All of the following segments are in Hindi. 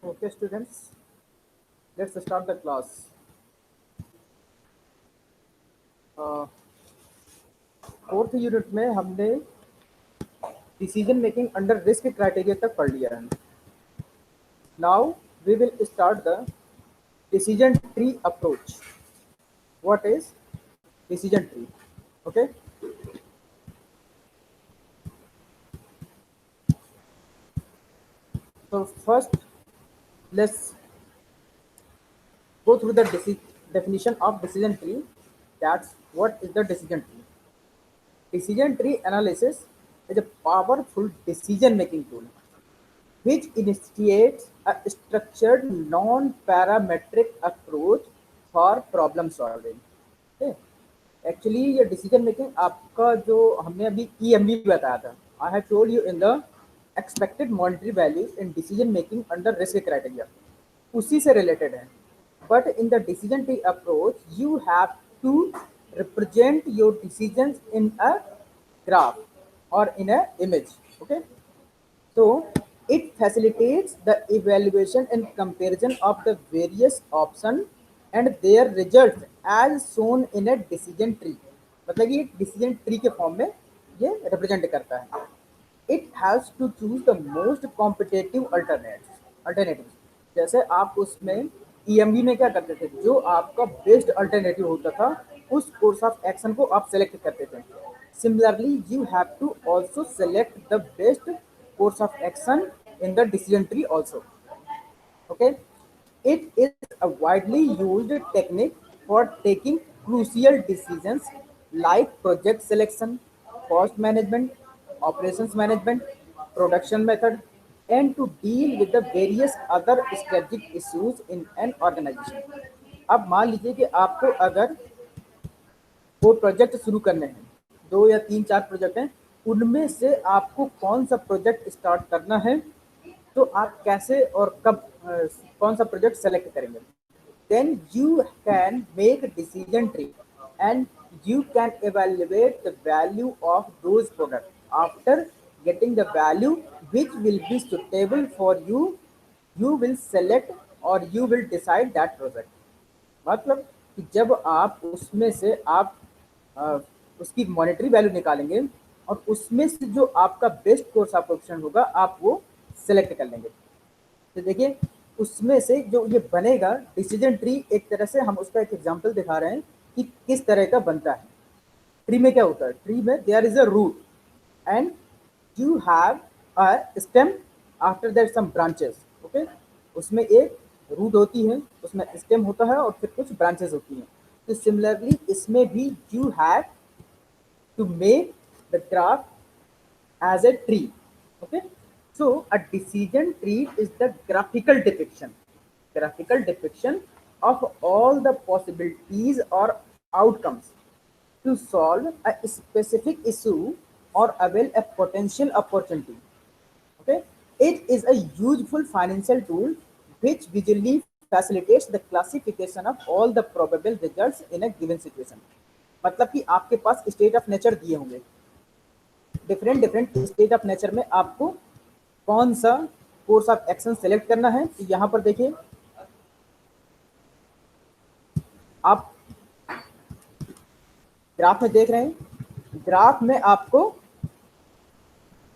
Okay, students, let's start the class. Fourth unit में हमने decision making under risk criteria तक पढ़ लिया है. Now we will start the decision tree approach. What is decision tree? Okay, so first let's go through the definition of decision tree. That's what is the decision tree. Decision tree analysis is a powerful decision making tool which initiates a structured non-parametric approach for problem solving. Okay? Actually ये डिसीजन मेकिंग आपका जो हमने अभी EMV बताया था, I have told you in the expected monetary values in decision making under risk criteria, उसी से रिलेटेड है. But in the decision tree approach you have to represent your decisions in a graph or in a image. Okay, so it facilitates the evaluation and comparison of the various options and their results as shown in a decision tree. मतलब ये डिसीजन ट्री के फॉर्म में ये रिप्रेजेंट करता है. It has to choose the most competitive alternative. जैसे आप उसमें EMV में क्या करते थे, जो आपका बेस्ट अल्टरनेटिव होता था उस कोर्स ऑफ एक्शन को आप सेलेक्ट करते थे. Similarly, you have to also select the best course of action in the decision tree also. Okay, it is a widely used technique for taking crucial decisions like project selection, cost management, operations management, production method, and to deal with the various other strategic issues in an organization. अब मान लीजिए कि आपको अगर वो प्रोजेक्ट शुरू करने हैं, 2 या 3 4 प्रोजेक्ट हैं, उनमें से आपको कौन सा प्रोजेक्ट स्टार्ट करना है, तो आप कैसे और कब कौन सा प्रोजेक्ट सेलेक्ट करेंगे. Then you can make decision tree and you can evaluate the value of those products. After getting the value which will be suitable for you, you will select or you will decide that project. मतलब कि जब आप उसमें से आप अ, उसकी मॉनेटरी वैल्यू निकालेंगे और उसमें से जो आपका बेस्ट कोर्स ऑफ ऑप्शन होगा आप वो सेलेक्ट कर लेंगे. तो देखिए उसमें से जो ये बनेगा डिसीजन ट्री, एक तरह से हम उसका एक एग्जांपल दिखा रहे हैं कि किस तरह का बनता है. ट्री में क्या होता है, ट्री में there is a root and you have a stem, after that some branches. Okay, उसमें एक रूट होती है, उसमें स्टेम होता है और फिर कुछ ब्रांचेस होती हैं. तो सिमिलरली इसमें भी you have to make the graph as a tree. Okay, so a decision tree is the graphical depiction of all the possibilities or outcomes to solve a specific issue or avail a potential opportunity. Okay, it is a useful financial tool which visually facilitates the classification of all the probable results in a given situation. मतलब कि आपके पास स्टेट ऑफ नेचर दिए होंगे, different different state of nature में आपको कौन सा कोर्स ऑफ एक्शन सेलेक्ट करना है. तो यहाँ पर देखिए आप ग्राफ में देख रहे हैं, ग्राफ में आपको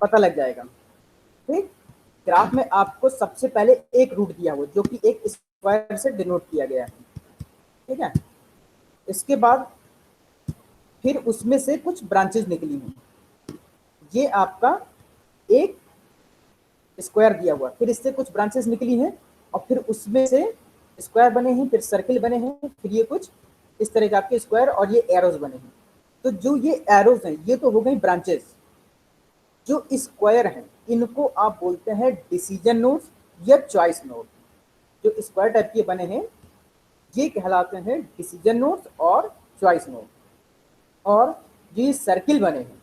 पता लग जाएगा. ठीक, ग्राफ में आपको सबसे पहले एक रूट दिया हुआ जो कि एक स्क्वायर से डिनोट किया गया है. ठीक है, इसके बाद फिर उसमें से कुछ ब्रांचेस निकली हैं. ये आपका एक स्क्वायर दिया हुआ, फिर इससे कुछ ब्रांचेस निकली हैं और फिर उसमें से स्क्वायर बने हैं, फिर सर्किल बने हैं, फिर ये कुछ इस तरह के आपके स्क्वायर और ये एरोज बने हैं. तो जो ये एरोज हैं ये तो हो गई ब्रांचेस. जो स्क्वायर हैं इनको आप बोलते हैं डिसीजन नोड्स या चॉइस नोड. जो स्क्वायर टाइप के बने हैं ये कहलाते हैं डिसीजन नोड्स और चॉइस नोड. और जो ये सर्किल बने हैं,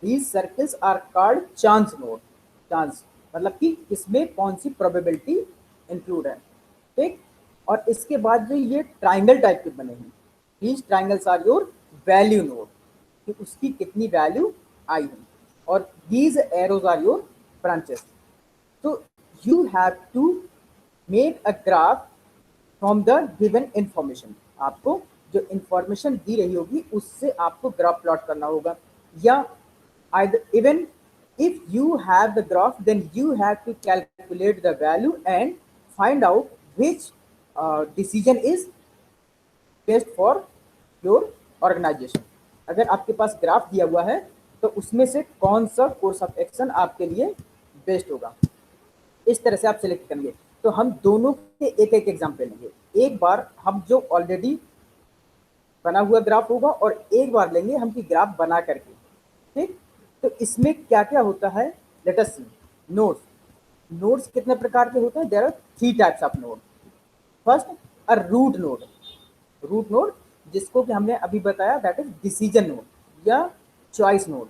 these circles are called chance node. Chance मतलब कि इसमें कौन सी प्रोबेबिलिटी इंक्लूड है. ठीक, और इसके बाद जो ये ट्राइंगल टाइप के बने हैं, these triangles are your value node, कि उसकी कितनी वैल्यू आई है. और these arrows are your branches. So you have to make a graph from the given information. आपको जो इंफॉर्मेशन दी रही होगी उससे आपको ग्राफ प्लॉट करना होगा, या even if you have the graph, then you have to calculate the value and find out which decision is best for your organization। अगर आपके पास ग्राफ दिया हुआ है तो उसमें से कौन सा कोर्स ऑफ एक्शन आपके लिए बेस्ट होगा, इस तरह से आप सिलेक्ट करेंगे। तो हम दोनों के एक एक एग्जाम्पल लेंगे। एक बार हम जो ऑलरेडी बना हुआ ग्राफ होगा और एक बार लेंगे हम की ग्राफ बना करके। ठीक, तो इसमें क्या क्या होता है, let us see. Nodes, nodes कितने प्रकार के होते हैं? There are 3 types of node. First, a root node. Root node जिसको कि हमने अभी बताया, दैट इज डिसीजन नोड या चॉइस नोड।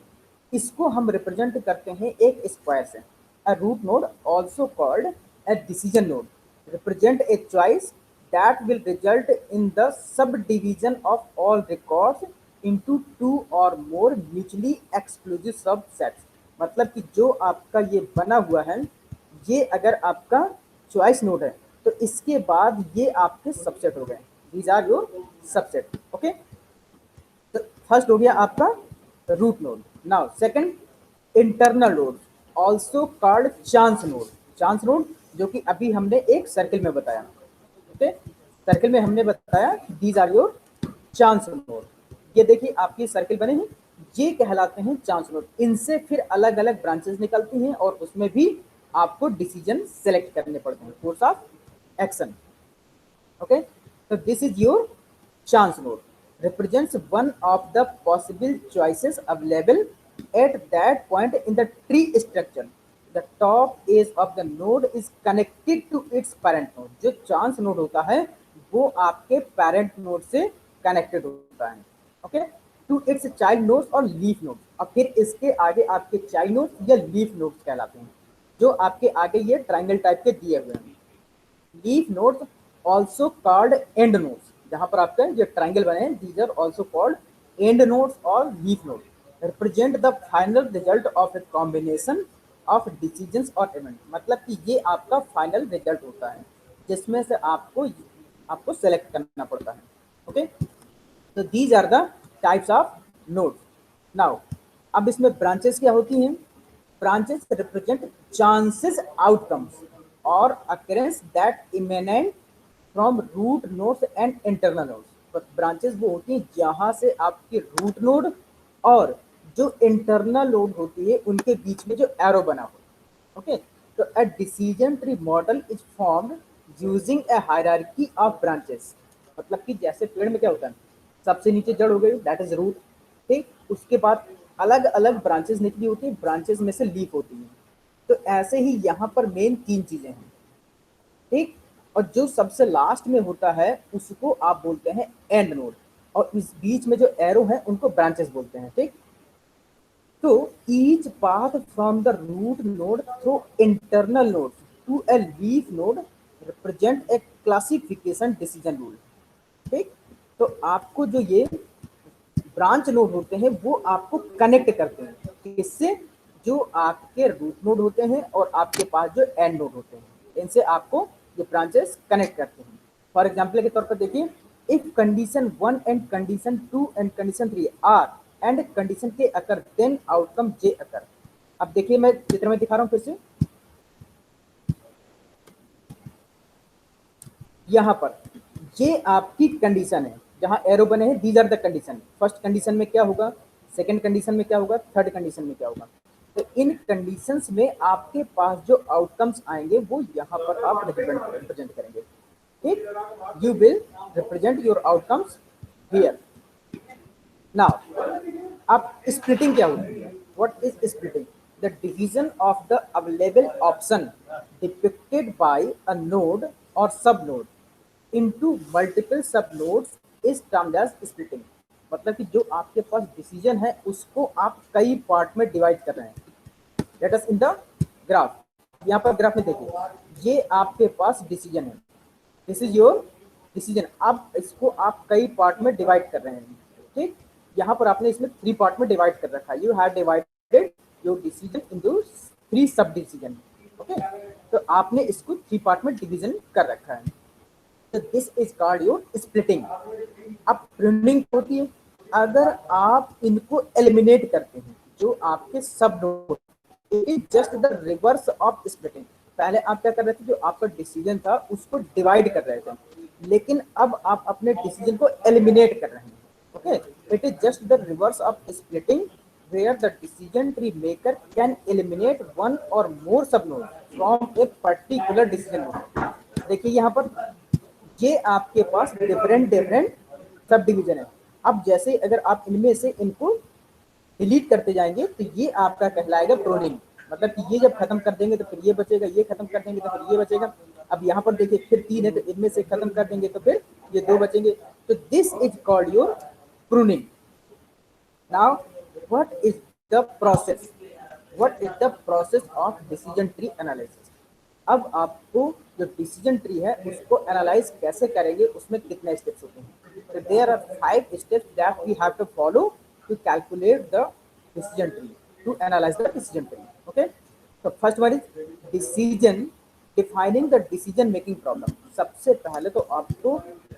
इसको हम रिप्रेजेंट करते हैं एक स्क्वायर से। A root node also called a decision node represent a choice that will result in the subdivision of all records into two or more mutually exclusive subsets। मतलब कि जो आपका ये बना हुआ है, ये अगर आपका चॉइस नोड है तो इसके बाद ये आपके सबसेट हो गए। These are your subset. Okay, तो फर्स्ट हो गया आपका root node. Now second, internal node also called chance node. Chance node जो कि अभी हमने एक सर्किल में बताया। ओके, सर्किल में हमने बताया these are your chance node. ये देखिए आपकी सर्किल बने हैं, ये कहलाते हैं चांस नोड। इनसे फिर अलग अलग ब्रांचेस निकलती हैं और उसमें भी आपको डिसीजन सेलेक्ट करने पड़ते हैं, course of action. okay, so this is your chance node, represents one of the possible choices available at that point in the tree structure। The top edge of the node is connected to its parent node। जो chance node होता है वो आपके parent node से connected होता है। Okay, to its child nodes और लीफ नोड्स। और फिर इसके आगे आपके चाइल्ड नोड्स या लीफ नोड्स कहलाते हैं, जो आपके आगे ये ट्राइंगल टाइप के दिए हुए हैं। Leaf nodes also called end nodes. जहां पर आपके ये ट्राइंगल बने हैं, these are also called end nodes और leaf node, represent the final result of a combination of decisions और इवेंट। मतलब कि ये आपका फाइनल रिजल्ट होता है जिसमें से आपको आपको सेलेक्ट करना पड़ता है। ओके, तो these are the types of nodes. Now अब इसमें ब्रांचेस क्या होती हैं? ब्रांचेस रिप्रेजेंट चांसेस आउटकम्स और occurrence that emanate from root nodes and internal nodes. Branches वो होती हैं जहां से आपकी रूट नोड और जो इंटरनल नोड होती है उनके बीच में जो एरो बना हो। ओके, तो a decision tree model is formed using a hierarchy of branches. मतलब कि जैसे पेड़ में क्या होता है, सबसे नीचे जड़ हो गई, दैट इज रूट। ठीक, उसके बाद अलग अलग ब्रांचेस निकली होती है, ब्रांचेस में से लीफ होती है। तो ऐसे ही यहाँ पर मेन 3 चीजें हैं। ठीक, और जो सबसे लास्ट में होता है उसको आप बोलते हैं एंड नोड, और इस बीच में जो एरो है उनको ब्रांचेस बोलते हैं। ठीक, तो each path from the root node through internal node to a leaf node represent a classification decision rule. ठीक, तो आपको जो ये ब्रांच नोड होते हैं वो आपको कनेक्ट करते हैं, इससे जो आपके रूट नोड होते हैं और आपके पास जो एंड नोड होते हैं इनसे आपको ये ब्रांचेस कनेक्ट करते हैं। फॉर एग्जांपल के तौर पर देखिए, if condition 1 and condition 2 and condition 3 are and condition के अकर देन आउटकम जे अकर। अब देखिए मैं चित्र में दिखा रहा हूं फिर से। यहां पर ये आपकी कंडीशन है जहां एरो बने हैं, these are the condition. First condition में क्या होगा, सेकंड कंडीशन में क्या होगा, थर्ड कंडीशन में क्या होगा। तो इन कंडीशंस में आपके पास जो आउटकम्स आएंगे वो यहाँ पर आप रिप्रेजेंट करेंगे। ठीक, you will represent your outcomes here. Now अब स्प्लिटिंग क्या होती है? What is splitting? The division of the available option depicted by a node और sub node into multiple sub nodes is termed as splitting. मतलब कि जो आपके पास डिसीजन है उसको आप कई पार्ट में डिवाइड कर रहे हैं। Let us in the graph. यहाँ पर ग्राफ में देखिए, ये आपके पास डिसीजन है, दिस इज योर डिसीजन। अब इसको आप कई पार्ट में डिवाइड कर रहे हैं। ठीक, यहाँ पर आपने इसमें 3 पार्ट में डिवाइड कर रखा है। You have divided your decision into 3 सब डिसीजन। ओके, तो आपने इसको 3 पार्ट में डिवीजन कर रखा है। तो this is called your splitting. अब प्रूनिंग होती है, अगर आप इनको एलिमिनेट करते हैं, जो आपके सब node, it is just the reverse of splitting. पहले आप क्या कर रहे थे, जो आपका डिसीजन था उसको डिवाइड कर रहे थे, लेकिन अब आप अपने डिसीजन को एलिमिनेट कर रहे हैं। Okay, it is just the reverse of splitting where the decision tree maker can eliminate one or more subnodes from a particular decision node। देखिए यहाँ पर ये आपके पास डिफरेंट डिफरेंट सब डिवीजन है। अब जैसे अगर आप इनमें से इनको डिलीट करते जाएंगे तो ये आपका कहलाएगा प्रोनिंग। मतलब कि ये जब खत्म कर देंगे तो फिर ये बचेगा, ये खत्म कर देंगे तो फिर ये बचेगा। अब यहाँ पर देखिए फिर 3 है, तो इनमें से खत्म कर देंगे तो फिर ये 2 बचेंगे। तो this is called your pruning. Now what is the process, what is the process of decision tree analysis. अब आपको जो डिसीजन ट्री है उसको एनालाइज कैसे करेंगे, उसमें कितने स्टेप्स होते हैं। तो there are 5 steps that we have to follow to calculate the decision tree, to analyse the decision tree. Okay, तो first one is decision, defining the decision making problem. सबसे पहले तो आपको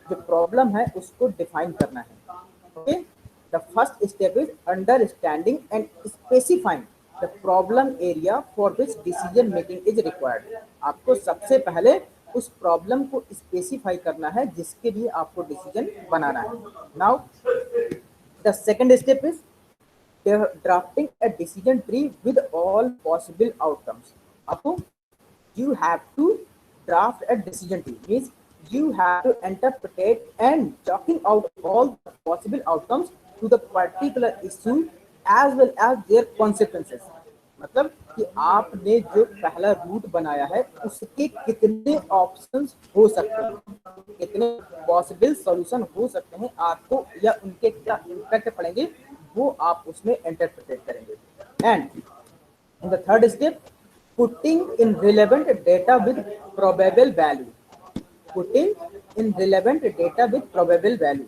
जो प्रॉब्लम है उसको डिफाइन करना है। Okay, the first step is understanding and specifying the problem area for which decision making is required। आपको सबसे पहले उस प्रॉब्लम को स्पेसिफाई करना है जिसके लिए आपको डिसीजन बनाना है। Now the second step is drafting a decision tree with all possible outcomes। आपको you have to draft a decision tree, means you have to interpret and chalking out all the possible outcomes to the particular issue as well as their consequences। मतलब कि आपने जो पहला रूट बनाया है उसके कितने ऑप्शंस हो सकते हैं, कितने पॉसिबल सॉल्यूशन हो सकते हैं आपको, या उनके क्या इम्पैक्ट पड़ेंगे वो आप उसमें इंटरप्रेट करेंगे। And in the third step, putting in relevant data with probable value, putting in relevant data with probable value।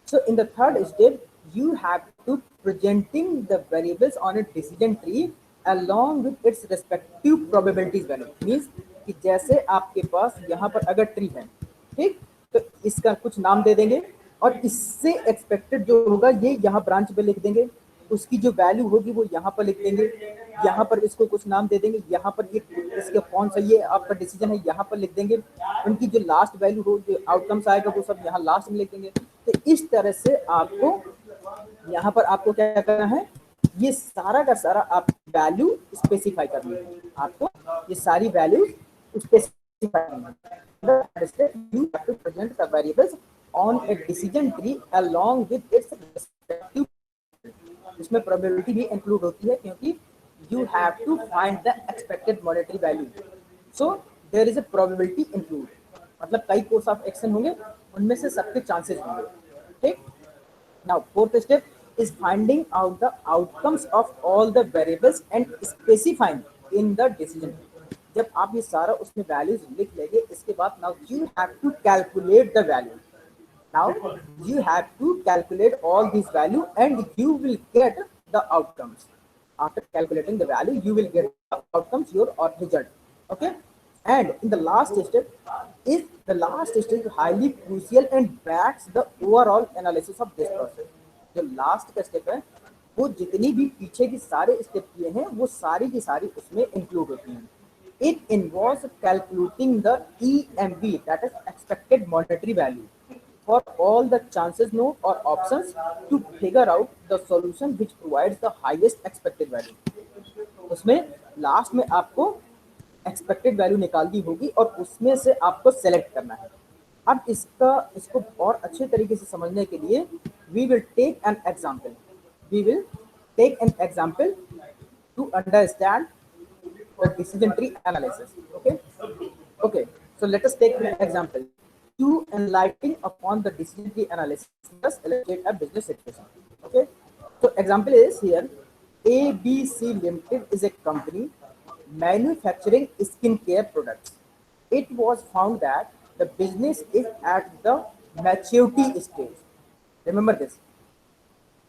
So in the third step you have to presenting the variables on a decision tree along with its respective probabilities value। means कि जैसे आपके पास यहाँ पर अगर ट्री है, ठीक, तो इसका कुछ नाम दे देंगे और इससे एक्सपेक्टेड जो होगा ये यहाँ ब्रांच पे लिख देंगे, उसकी जो वैल्यू होगी वो यहाँ पर लिख देंगे, यहाँ पर इसको कुछ नाम दे देंगे, यहाँ पर ये इसके कौन सा ये आपका डिसीजन है यहाँ पर लिख देंगे, उनकी जो लास्ट वैल्यू हो, जो आउटकम्स आएगा वो सब यहाँ लास्ट में लिख देंगे। तो इस तरह से आपको यहाँ पर आपको क्या करना है, ये सारा का सारा आप वैल्यू स्पेसिफाई करनी है, आपको ये सारी वैल्यू स्पेसिफाई करनी है। You have to present the variables on a decision tree along with its respective, इसमें प्रोबेबिलिटी भी इंक्लूड होती है क्योंकि you have to find the expected monetary value, so there is a probability include. मतलब कई कोर्स ऑफ एक्शन होंगे, उनमें से सबके चांसेस होंगे, ठीक। Now fourth step is finding out the outcomes of all the variables and specifying in the decision. जब आप ये सारा उसमें वैल्यूज लिख लेंगे, इसके बाद now you have to calculate the value. Now you have to calculate all these value and you will get the outcomes. After calculating the value, you will get the outcomes, your or result. Okay. And in the last step is the last step is highly crucial and backs the overall analysis of this process। जो लास्ट का स्टेप है वो जितनी भी पीछे की सारे स्टेप किए हैं वो सारी की सारी उसमें इंक्लूड होती हैं। It involves calculating the EMV, that is expected monetary value, for all the chances known or options to figure out the solution which provides the highest expected value। उसमें लास्ट में आपको एक्सपेक्टेड वैल्यू निकालनी होगी और उसमें से आपको सेलेक्ट करना है। अब इसको और अच्छे तरीके से समझने के लिए we will take an example, we will take an example to understand the decision tree analysis। Okay, so let us take an example to enlightening upon the decision tree analysis. Let us illustrate a business situation। Okay, so example is here, ABC Limited is a company manufacturing skincare products। It was found that the business is at the maturity stage, remember this,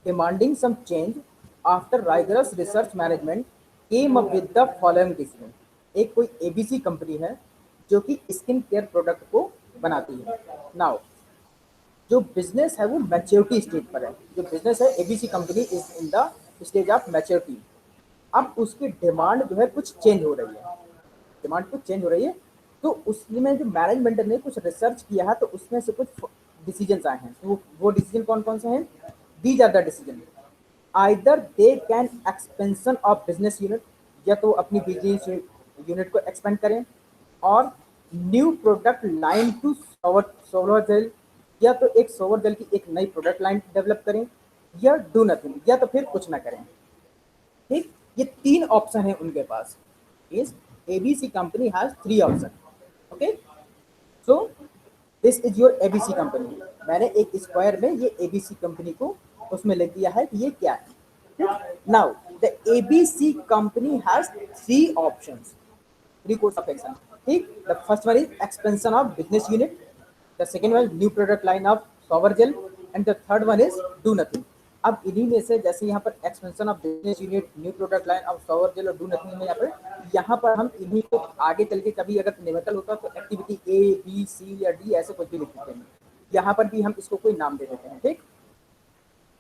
demanding some change। After rigorous research, management came up with the following decision। एक कोई एबीसी कंपनी है जो कि स्किन केयर प्रोडक्ट को बनाती है। नाउ जो बिजनेस है वो मैच्योरिटी स्टेज पर है। जो बिजनेस है ABC company is in the stage of maturity. अब उसकी डिमांड जो है कुछ चेंज हो रही है, डिमांड कुछ चेंज हो रही है। तो उसमें जो मैनेजमेंट ने कुछ रिसर्च किया है तो उसमें से कुछ डिसीजन आए हैं। तो वो डिसीजन कौन कौन से हैं? These are the decision. Either they can expansion of business unit, या तो अपनी बिजनेस यूनिट को एक्सपेंड करें, और new product line to solar gel, या तो एक सोलर जेल की एक नई प्रोडक्ट लाइन डेवलप करें, या डू नथिंग, या तो फिर कुछ ना करें। ठीक, ये तीन ऑप्शन है उनके पास। इस ABC company has three option. Okay, so this is your ABC company. मैंने एक स्क्वायर में ये एबीसी कंपनी को उसमें लिख दिया है कि ये क्या है। Now the ABC company has three options, three course of action. ठीक, the first one is expansion of business unit, the second one new product line of sour gel, and the third one is do nothing. अब इन्हीं में से जैसे यहाँ पर expansion of business unit, new product line of sour gel और डू नथिंग में यहाँ पर हम इन्हीं को आगे चल के कभी अगर न्यूमेरिकल होता तो एक्टिविटी ए बी सी या डी ऐसे कुछ भी लिख देते हैं। यहाँ पर भी हम इसको कोई नाम दे देते हैं। ठीक,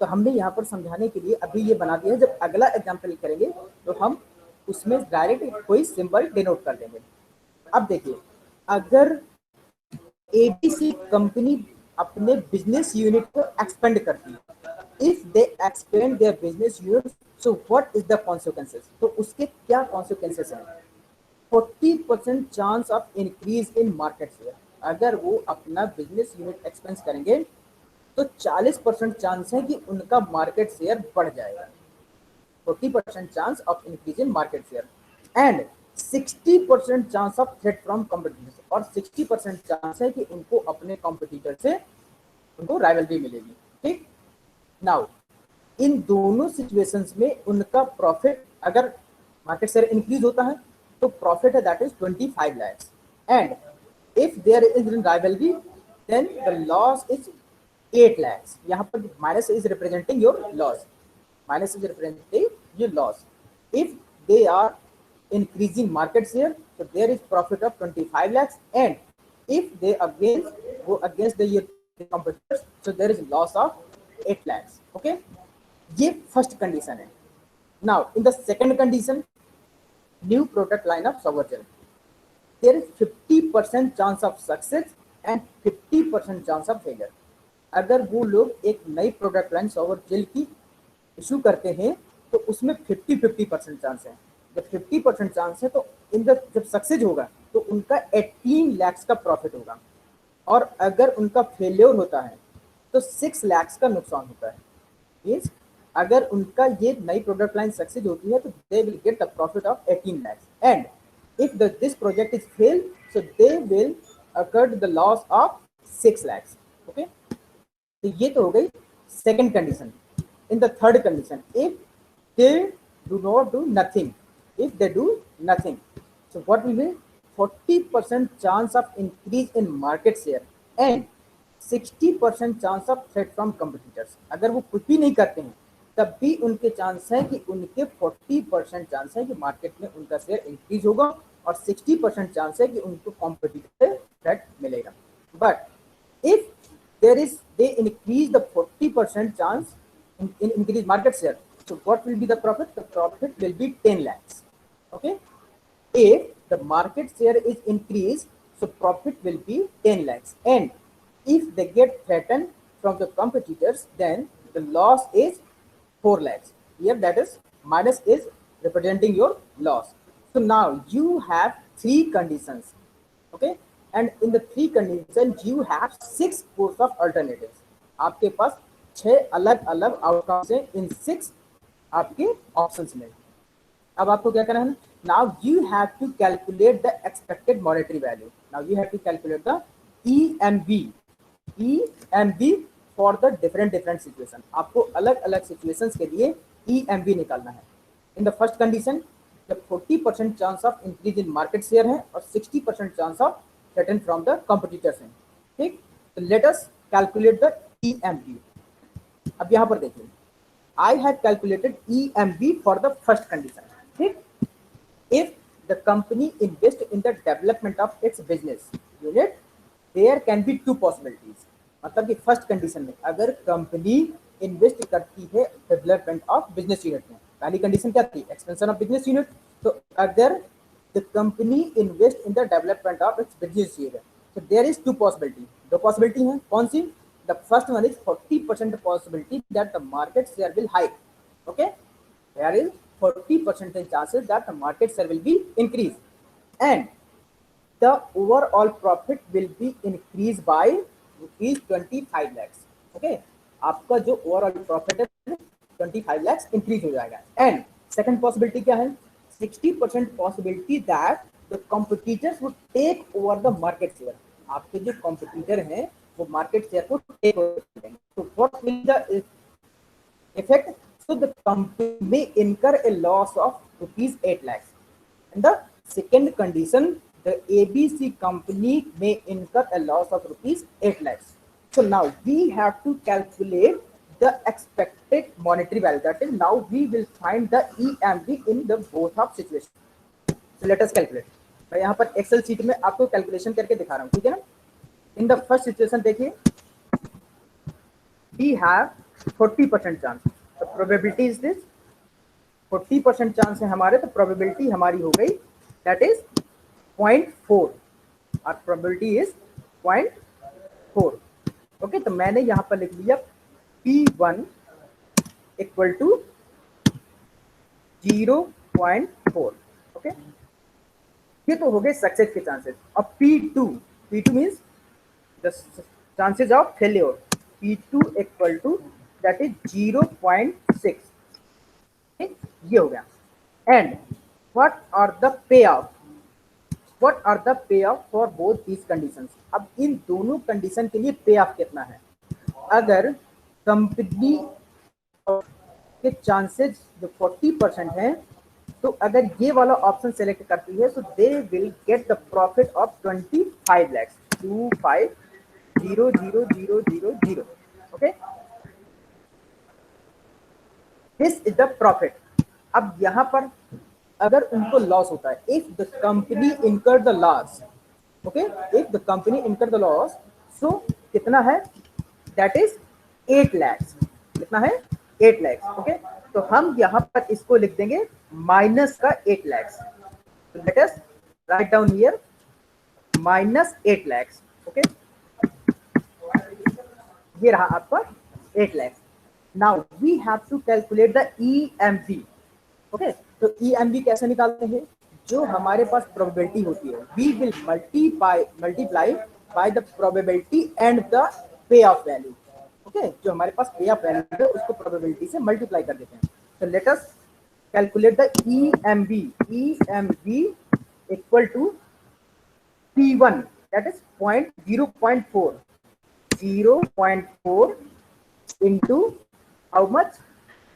तो हमने यहाँ पर समझाने के लिए अभी ये बना दिया है। जब अगला एग्जाम्पल करेंगे तो हम उसमें डायरेक्ट कोई सिंबल डिनोट कर देंगे। अब देखिए, अगर एबीसी कंपनी अपने बिजनेस यूनिट को एक्सपेंड करती है, if they expand their business unit, so what is the consequences? तो उसके क्या कॉन्सिक्वेंसेस हैं? 40% chance of increase in market share. अगर वो अपना बिजनेस यूनिट एक्सपेंस करेंगे तो 40% चांस है कि उनका मार्केट शेयर बढ़ जाएगा। 40% chance of increase in market share and 60% chance of threat from competitors, और 60% चांस है कि उनको अपने कॉम्पिटिटर से उनको राइवलरी मिलेगी। ठीक, नाउ इन दोनों सिचुएशंस में उनका प्रॉफिट, अगर मार्केट शेयर इंक्रीज होता है तो प्रॉफिट है that is 25 lakhs, and if there is rivalry then the loss is 8 lakhs। यहाँ पर minus is representing your loss, minus is representing your loss. If they are increasing market share, so there is profit of 25 lakhs, and if they go against the competitors, so there is loss of 8 lakhs. Okay, ये first condition है। Now in the second condition, new product line of shower gel, there is 50% chance of success and 50% chance of failure। अगर वो लोग एक नई प्रोडक्ट लाइन shower gel की इशू करते हैं तो उसमें 50-50% चांस है। जब 50% चांस है तो जब सक्सेस होगा तो उनका 18 lakhs का प्रॉफिट होगा, और अगर उनका फेलियर होता है तो 6 lakhs का नुकसान होता है। मींस अगर उनका ये नई प्रोडक्ट लाइन सक्सेस होती है तो they will get the profit of 18 lakhs, and if this project is fail so they will occur the loss of 6 lakhs। Okay, तो ये तो हो गई second condition. In the third condition, if they do not do nothing, if they do nothing, so what will be 40% chance of increase in market share and 60% chance of threat from competitors। अगर वो कुछ भी नहीं करते हैं तब भी उनके चांस है कि उनके 40% चांस है कि मार्केट में उनका शेयर इंक्रीज होगा, और 60% चांस है कि उनको कॉम्पिटिटर से थ्रेट मिलेगा। But if they increase the 40% chance in increase market share, so what will be the profit? The profit will be 10 lakhs. Okay, if the market share is increased, so profit will be 10 lakhs, and if they get threatened from the competitors, then the loss is 4 lakhs. Here that is minus is representing your loss. So now you have three conditions. Okay, and in the three conditions you have 6 course of alternatives। आपके पास 6 अलग अलग आउटकम्स हैं इन 6 आपके ऑप्शंस में। अब आपको क्या करना है? Now you have to calculate the expected monetary value. Now you have to calculate the EMV for the different situation. आपको अलग अलग सिचुएशंस के लिए EMV निकालना है। इन द फर्स्ट कंडीशन जब 40% chance of increase in market share है और 60% chance of threaten from the competitors हैं। ठीक, तो let us calculate the EMV। अब यहां पर देखिए, I have calculated EMV for the first condition. ठीक, if the company invest in the development of its business unit, there can be two possibilities. मतलब कि फर्स्ट कंडीशन में अगर कंपनी इन्वेस्ट करती है डेवलपमेंट ऑफ बिजनेस यूनिट में, पहली कंडीशन क्या थी, एक्सपेंशन ऑफ बिजनेस यूनिट, तो अगर the company invest in the development of its business unit, so there is two possibility, दो पॉसिबिलिटी हैं, कौन सी, the first one is 40% possibility that the market share will hike, okay, there is 40% chances that the market share will be increased and the overall profit will be increased by rupees 25 lakhs, okay, आपका जो ओवरऑल प्रॉफिट है 25 lakhs इंक्रीज हो जाएगा। एंड सेकंड पॉसिबिलिटी क्या है, 60% possibility that the competitors would take over the market share, आपके जो कॉम्पिटिटर हैं वो मार्केट शेयर को टेक ओवर करेंगे। तो what will the effect, so the company may incur a loss of rupees 8 lakhs. And the second condition, the ABC company may incur a loss of rupees 8 lakhs. So now we have to calculate the expected monetary value, that is now we will find the EMV in the both of situation. So let us calculate. मैं यहाँ पर एक्सेल शीट में आपको कैलकुलेशन करके दिखा रहा हूँ, ठीक है ना। इन द फर्स्ट सिचुएशन देखिए, we have 40% चांस, तो प्रोबेबिलिटी इज दिस 40% चांस है हमारे, तो प्रोबेबिलिटी हमारी हो गई दैट इज 0.4 और प्रोबेबिलिटी इज 0.4, ओके। तो मैंने यहाँ पर लिख लिया P1 इक्वल टू 0.4, ओके। ये तो हो गए सक्सेस के चांसेस। अब P2 means the chances of failure, P2 equal to that is 0.6, ये हो गया। And what are the pay off, what are the pay off for both these conditions. अब इन दोनों कंडीशन के लिए पे ऑफ कितना है, अगर कंपनी के चांसेस जो 40% हैं, तो अगर ये वाला ऑप्शन सेलेक्ट करती है तो they will get the profit of 25 lakhs, 25,000,000, okay, this is the profit. अब यहाँ पर अगर उनको लॉस होता है, इफ द कंपनी इनकर the loss, okay, if the company इनकर द लॉस, सो कितना है, दैट इज 8 lakhs, कितना है 8 lakhs, ओके। तो हम यहाँ पर इसको लिख देंगे माइनस का 8 lakhs, तो let us write down here minus 8 lakhs, okay, ये रहा आपका 8 lakhs। Now we have to calculate the EMV, okay. तो EMV कैसे निकालते हैं, जो हमारे पास प्रोबेबिलिटी होती है, we will multiply by the probability and the pay off value, okay. जो हमारे पास पे ऑफ वैल्यू है उसको प्रोबेबिलिटी से मल्टीप्लाई कर देते हैं। तो let us calculate the EMV equal to P1 that is 0.4 into how much,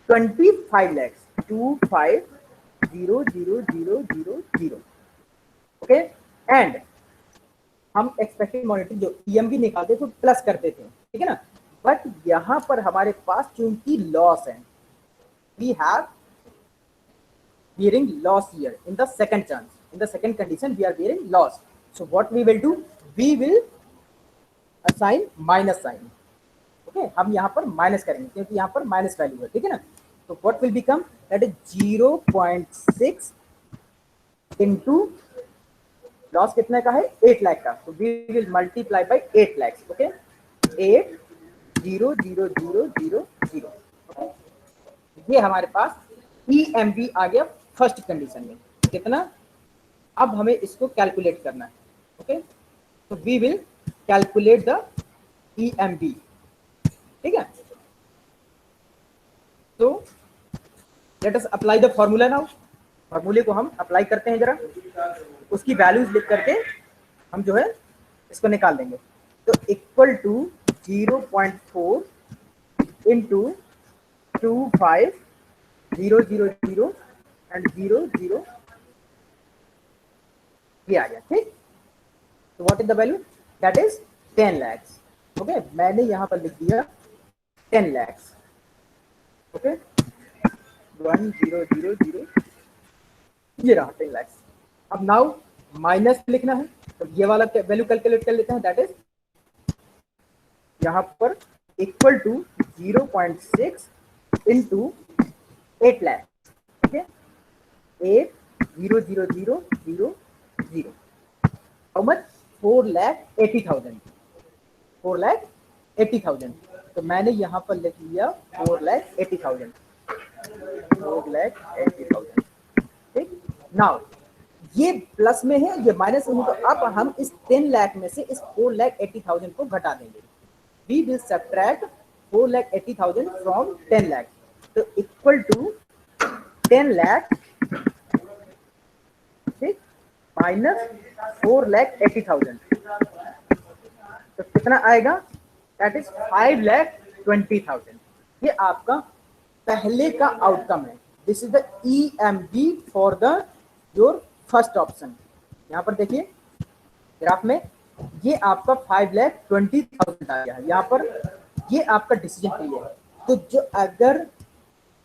25 lakhs, 25,000,000, okay. And हम एक्सपेक्टेड मॉनिटरी जो EMV निकालते तो प्लस करते थे, ठीक है ना, बट यहां पर हमारे पास चूंकि लॉस है, we have bearing loss here in the second chance, in the second condition we are bearing loss, so what we will do, we will assign minus sign, okay. हम यहाँ पर माइनस करेंगे क्योंकि यहाँ पर माइनस वैल्यू है, ठीक है ना। तो what will become, that is 0.6 into loss कितने का है 8 लाख का, तो we will multiply by 8 lakhs, okay, 8,000,000, okay. ये हमारे पास EMV आ गया फर्स्ट कंडीशन में, कितना। अब हमें इसको कैलकुलेट करना है, ओके। तो we will calculate the EMV, ठीक है। तो let us apply the formula now, फॉर्मूले को हम अप्लाई करते हैं जरा, उसकी वैल्यूज लिख करके हम जो है इसको निकाल देंगे। तो इक्वल टू 0.4 इंटू 25,000 एंड 0,0, ये आ गया, ठीक। तो what is the value, that is 10 lakhs, okay. मैंने यहाँ पर लिख दिया 10 lakhs, ओके, 1000, ये रहा 10 lakhs। अब नाउ माइनस लिखना है, तो ये वाला वैल्यू कैलकुलेट कर लेते हैं, दैट इज यहाँ पर इक्वल टू 0.6 इंटू 8 लाख, ठीक है, 8,000,000 हाउ मच, 4,80,000, 4,80,000। तो मैंने यहाँ पर लिख लिया 4,80,000, 4,80,000, ठीक। नाउ ये प्लस में है, ये माइनस में है, तो अब हम इस 10 लाख में से इस 4,80,000 को घटा देंगे। We will subtract 4,80,000 from 10 lakh, तो इक्वल टू 10 लाख, ठीक, माइनस 4,80,000, तो कितना आएगा, दैट इज 5,20,000। ये आपका पहले का आउटकम है। This is the EMB for the your first option. यहाँ पर देखिए ग्राफ में ये आपका 5,20,000 आ गया है। यहाँ पर ये आपका डिसीजन ट्री है। तो जो अगर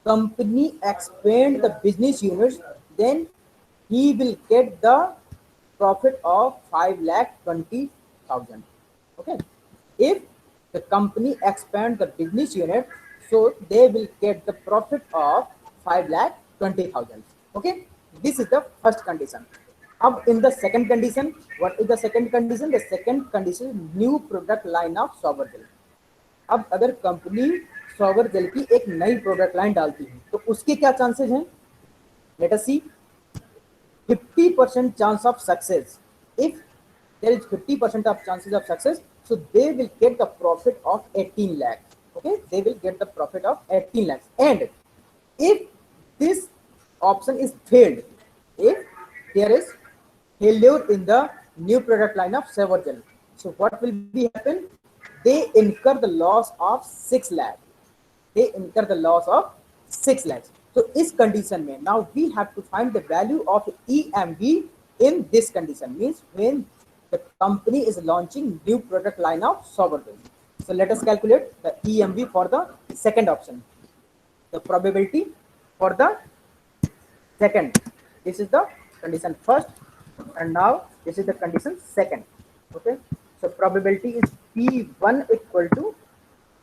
company expand the business units, then he will get the profit of 5,20,000. Okay, if the company expand the business unit, so they will get the profit of 5,20,000. Okay, this is the first condition. अब in the second condition, what is the second condition? The second condition is new product line of shower gel. अब अगर कंपनी shower gel की एक नई प्रोडक्ट लाइन डालती है तो उसके क्या चांसेस हैं? Let us see. 50% chance of success. If there is 50% of chances of success, so they will get the profit of 18 lakhs. Okay, they will get the profit of 18 lakhs. And if this option is failed, if there is failure in the new product line of shower gel, so what will be happen? They incur the loss of 6 lakhs. They incur the loss of 6 lakhs. So इस कंडीशन में now we have to find the value of EMV in this condition, means when the company is launching new product line of shower gel. So let us calculate the EMV for the second option. The probability for the second, this is the condition first, and now this is the condition second. Okay, so probability is P1 equal to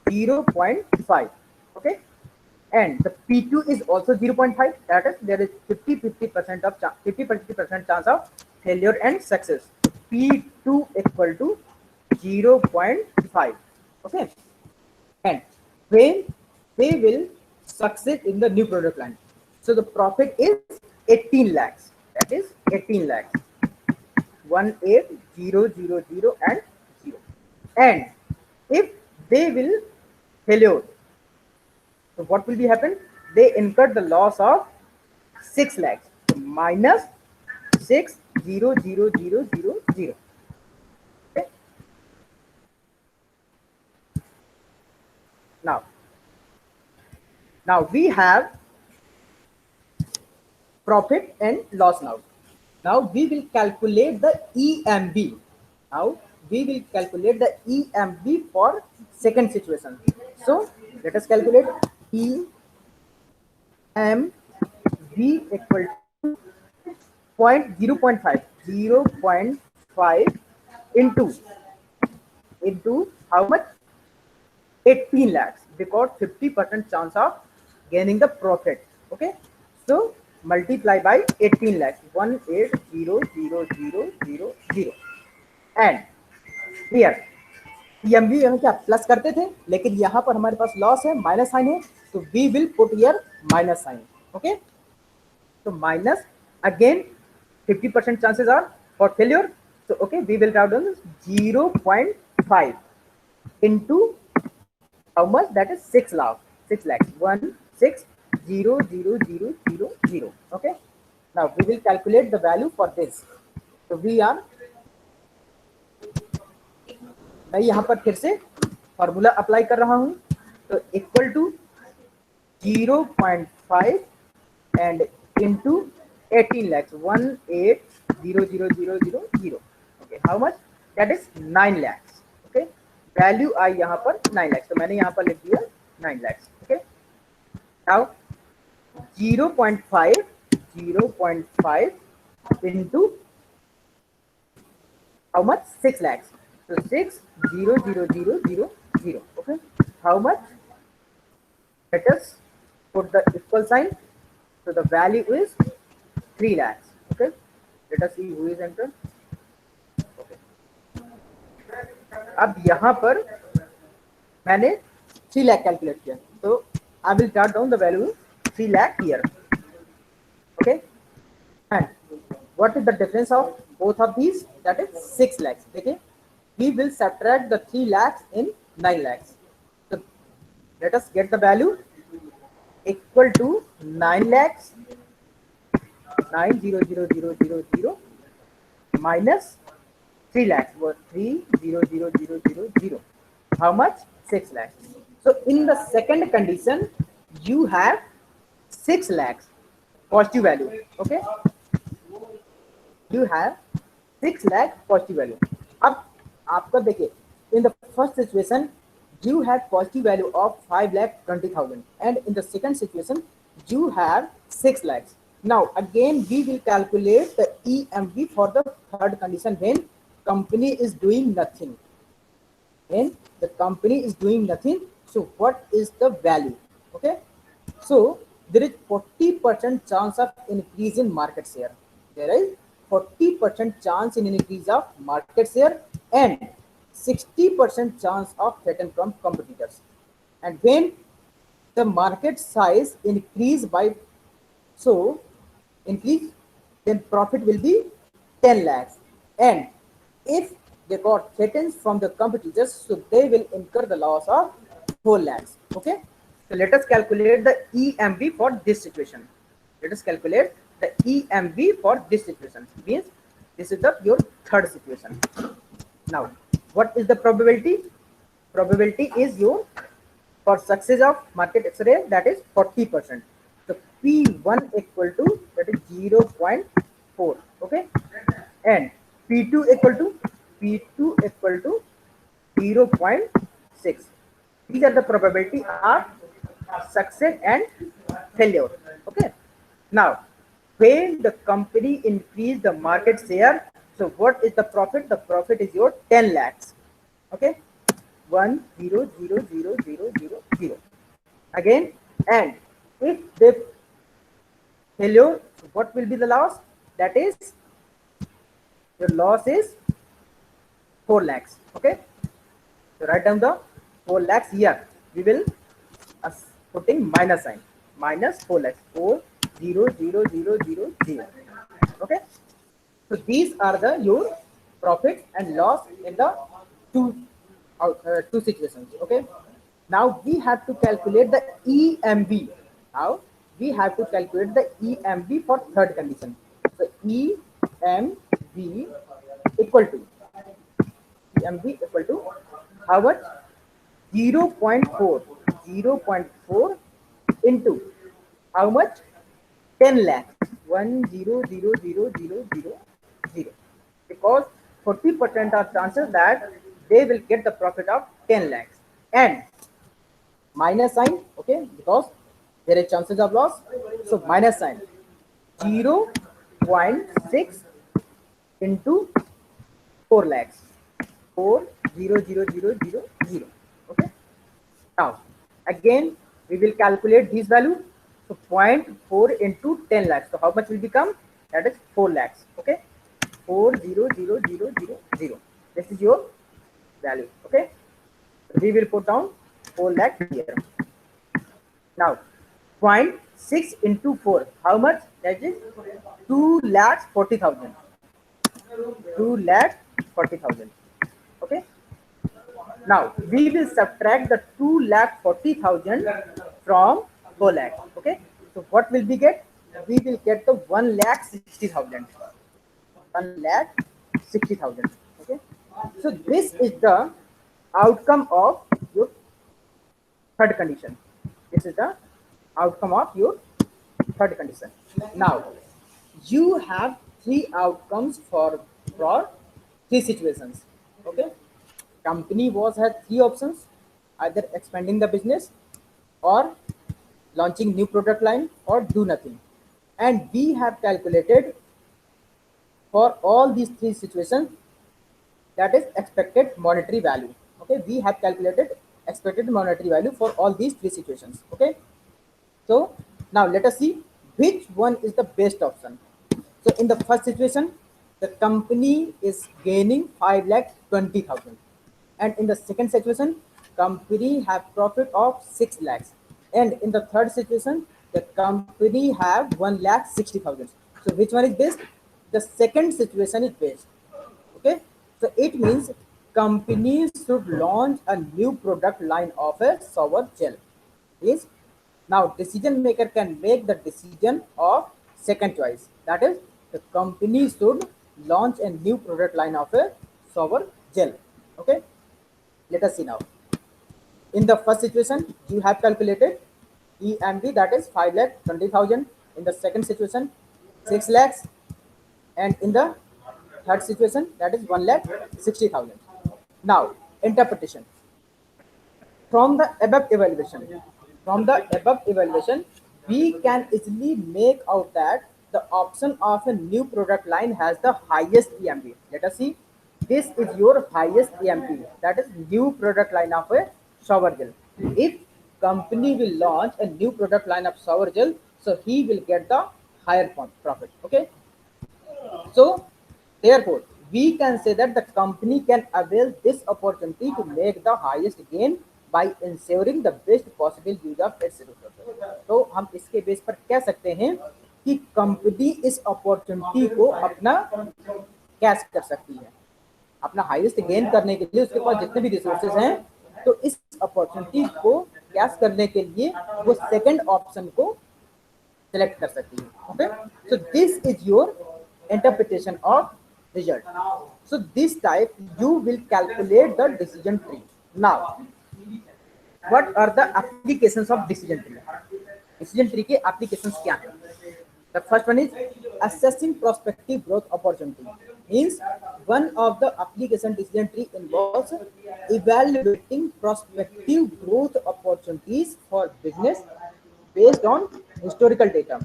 0.5. Okay, and the P2 is also 0.5, that is there is 50% of 50% chance of failure and success. P2 equal to 0.5. Okay, and when they will succeed in the new product line, so the profit is 18 lakhs, that is 18 lakhs, 18,000 and 0. And if they will failure, so what will be happen? They incurred the loss of 6 lakhs, so minus 6,000,000. Okay. Now we have profit and loss now. Now we will calculate the EMB. Now we will calculate the EMB for second situation. So let us calculate EMB equal to 0.5 into how much? 18 lakhs, because 50% chance of gaining the profit. Okay, so multiply by 18 lakhs, 18,000,000, and here EMV हम क्या प्लस करते थे, लेकिन यहाँ पर हमारे पास लॉस है, माइनस साइन है, तो we will put here minus sign. Okay, so minus again 50% chances are for failure, so okay, we will write down 0.5 into how much? That is 6 lakhs, 16,000,000. Okay, now we will calculate the value for this. So we are, मैं यहाँ पर फिर से फॉर्मूला अप्लाई कर रहा हूँ, तो equal to 0.5 and into 18 lakhs, 18,000,000. Okay, how much? That is 9 lakhs. Okay, value आई यहाँ पर 9 lakhs, तो मैंने यहाँ पर लिख दिया 9 lakhs. Okay, now 0.5 into how much? 6 lakhs. So 6,000,000. Okay. How much? Let us put the equal sign. So the value is 3 lakhs. Okay. Let us see who is entered. Okay. अब यहाँ पर मैंने 3 lakh कैलकुलेट किया, तो I will jot down the value 3 lakh here. Okay. And what is the difference of both of these? That is 6 lakhs. Okay. We will subtract the 3 lakhs in 9 lakhs. So let us get the value equal to 9 lakhs 9,000,000 minus 3 lakhs was 3,000,000. How much? 6 lakhs. So in the second condition, you have 6 lakhs positive value. Okay. You have 6 lakh positive value. अब आपका देखिए, in the first situation you had positive value of 5,20,000 and in the second situation you have 6 lakhs. Now again we will calculate the EMV for the third condition when company is doing nothing. When the company is doing nothing, so what is the value? Okay. So there is 40% chance of increase in market share. There is 40% chance in increase of market share and 60% chance of threaten from competitors. And when the market size increase by so increase, then profit will be 10 lakhs. And if they got threatened from the competitors, so they will incur the loss of 4 lakhs. Okay. So let us calculate the EMV for this situation. Let us calculate the EMV for this situation. Means this is the your third situation. Now, what is the probability? Probability is your for success of market X-ray, that is 40%. So P1 equal to that is 0.4. Okay, and P2 equal to 0.6. These are the probability of success and failure. Okay. Now, when the company increase the market share, so what is the profit? The profit is your 10 lakhs. Okay. 1,000,000. Again, and if they failure, so what will be the loss? That is your loss is 4 lakhs. Okay. So write down the 4 lakhs here. We will putting minus sign. Minus 4 lakhs. 4,000,000. Okay. So these are the your profit and loss in the two two situations. Okay. Now we have to calculate the EMV. How? We have to calculate the EMV for third condition. So EMV equal to how much? 0.4 0.4 into how much? 10 lakhs. 1,000,000. Because 40% are chances that they will get the profit of 10 lakhs and minus sign. Okay, because there is chances of loss, so minus sign. 0.6 into 4 lakhs. 4,000,000. Okay. Now again we will calculate this value. So 0.4 into 10 lakhs. So how much will become? That is 4 lakhs. Okay. 4,000,000. This is your value. Okay. We will put down 4 lakh here. Now 0.6 into 4. How much? That is 2,40,000. 2,40,000. Okay. Now we will subtract the 2,40,000 from 4 lakh. Okay. So what will we get? We will get the 1,60,000. 1,60,000. Okay. So this is the outcome of your third condition. This is the outcome of your third condition. Now you have three outcomes for three situations. Okay. Company was had three options: either expanding the business, or launching new product line, or do nothing. And we have calculated for all these three situations, that is expected monetary value. Okay, we have calculated expected monetary value for all these three situations. Okay, so now let us see which one is the best option. So in the first situation, the company is gaining 5,20,000, and in the second situation, company have profit of 6 lakhs, and in the third situation, the company have 1,60,000. So which one is best? The second situation is best. Okay, so it means companies should launch a new product line of a shower gel. Is now decision maker can make the decision of second choice, that is the company should launch a new product line of a shower gel. Okay, let us see now. In the first situation, you have calculated EMV, that is 5,20,000. In the second situation, 6 lakhs, and in the third situation, that is 1,60,000. Now, interpretation from the above evaluation. From the above evaluation, we can easily make out that the option of a new product line has the highest EMP. Let us see. This is your highest EMP. That is new product line of a shower gel. If company will launch a new product line of shower gel, so he will get the higher profit. Okay. So, therefore, we can say that the company can avail this opportunity to make the highest gain by ensuring the best possible use of its resources. तो हम इसके बेस पर कह सकते हैं कि कंपनी इस अपॉर्चुनिटी को अपना कैश कर सकती है, अपना हाईएस्ट गेन करने के लिए उसके पास जितने भी रिसोर्सेज हैं, तो इस अपॉर्चुनिटी को कैश करने के लिए वो सेकंड ऑप्शन को select कर सकती है. Okay, so this is your interpretation of result. So this type you will calculate the decision tree. Now what are the applications of decision tree? Decision tree के applications क्या हैं? The first one is assessing prospective growth opportunity. Means one of the application decision tree involves evaluating prospective growth opportunities for business based on historical data.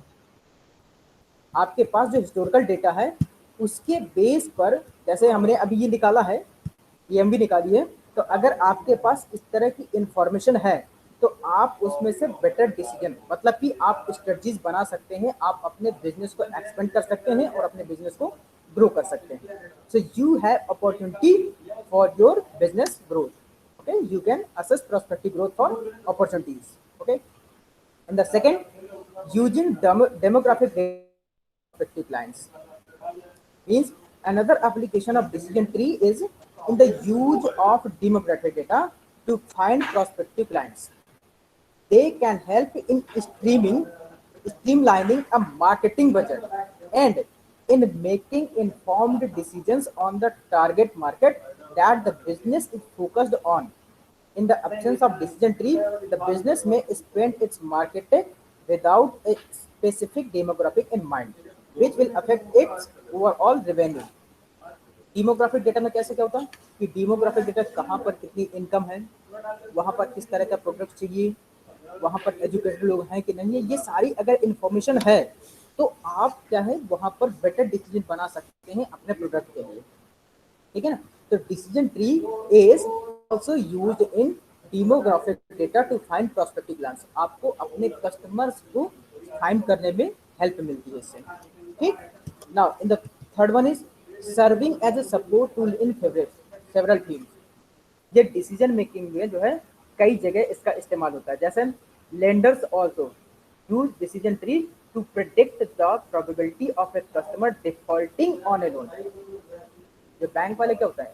आपके पास जो हिस्टोरिकल डेटा है उसके बेस पर, जैसे हमने अभी ये निकाला है, EMV निकाली है, तो अगर आपके पास इस तरह की इंफॉर्मेशन है तो आप उसमें से बेटर डिसीजन, मतलब कि आप स्ट्रेटजीज बना सकते हैं, आप अपने बिजनेस को एक्सपेंड कर सकते हैं और अपने बिजनेस को ग्रो कर सकते हैं. So you have opportunity for your business growth. Okay, you can assess prospective growth for opportunities. Okay, and the second, using demographic prospective clients. Means another application of decision tree is in the use of demographic data to find prospective clients. They can help in streamlining a marketing budget and in making informed decisions on the target market that the business is focused on. In the absence of decision tree, the business may spend its marketing without a specific demographic in mind, which will affect its overall revenue. Demographic data में कैसे क्या होता है कि डेमोग्राफिक डेटा कहाँ पर कितनी इनकम है, वहाँ पर किस तरह का प्रोडक्ट चाहिए, वहाँ पर एजुकेटेड लोग हैं कि नहीं है, ये सारी अगर इंफॉर्मेशन है तो आप क्या है वहाँ पर बेटर डिसीजन बना सकते हैं अपने प्रोडक्ट के लिए. ठीक है ना. तो decision tree is also used in demographic data to find prospective clients. आपको अपने कस्टमर्स को फाइंड करने में हेल्प मिलती है इससे. ठीक. Now in the third one is serving as a support tool in several fields. ये डिसीजन मेकिंग में जो है कई जगह इसका इस्तेमाल होता है. जैसे lenders also use decision tree to predict the probability of a customer defaulting on a loan. जो बैंक वाले क्या होता है,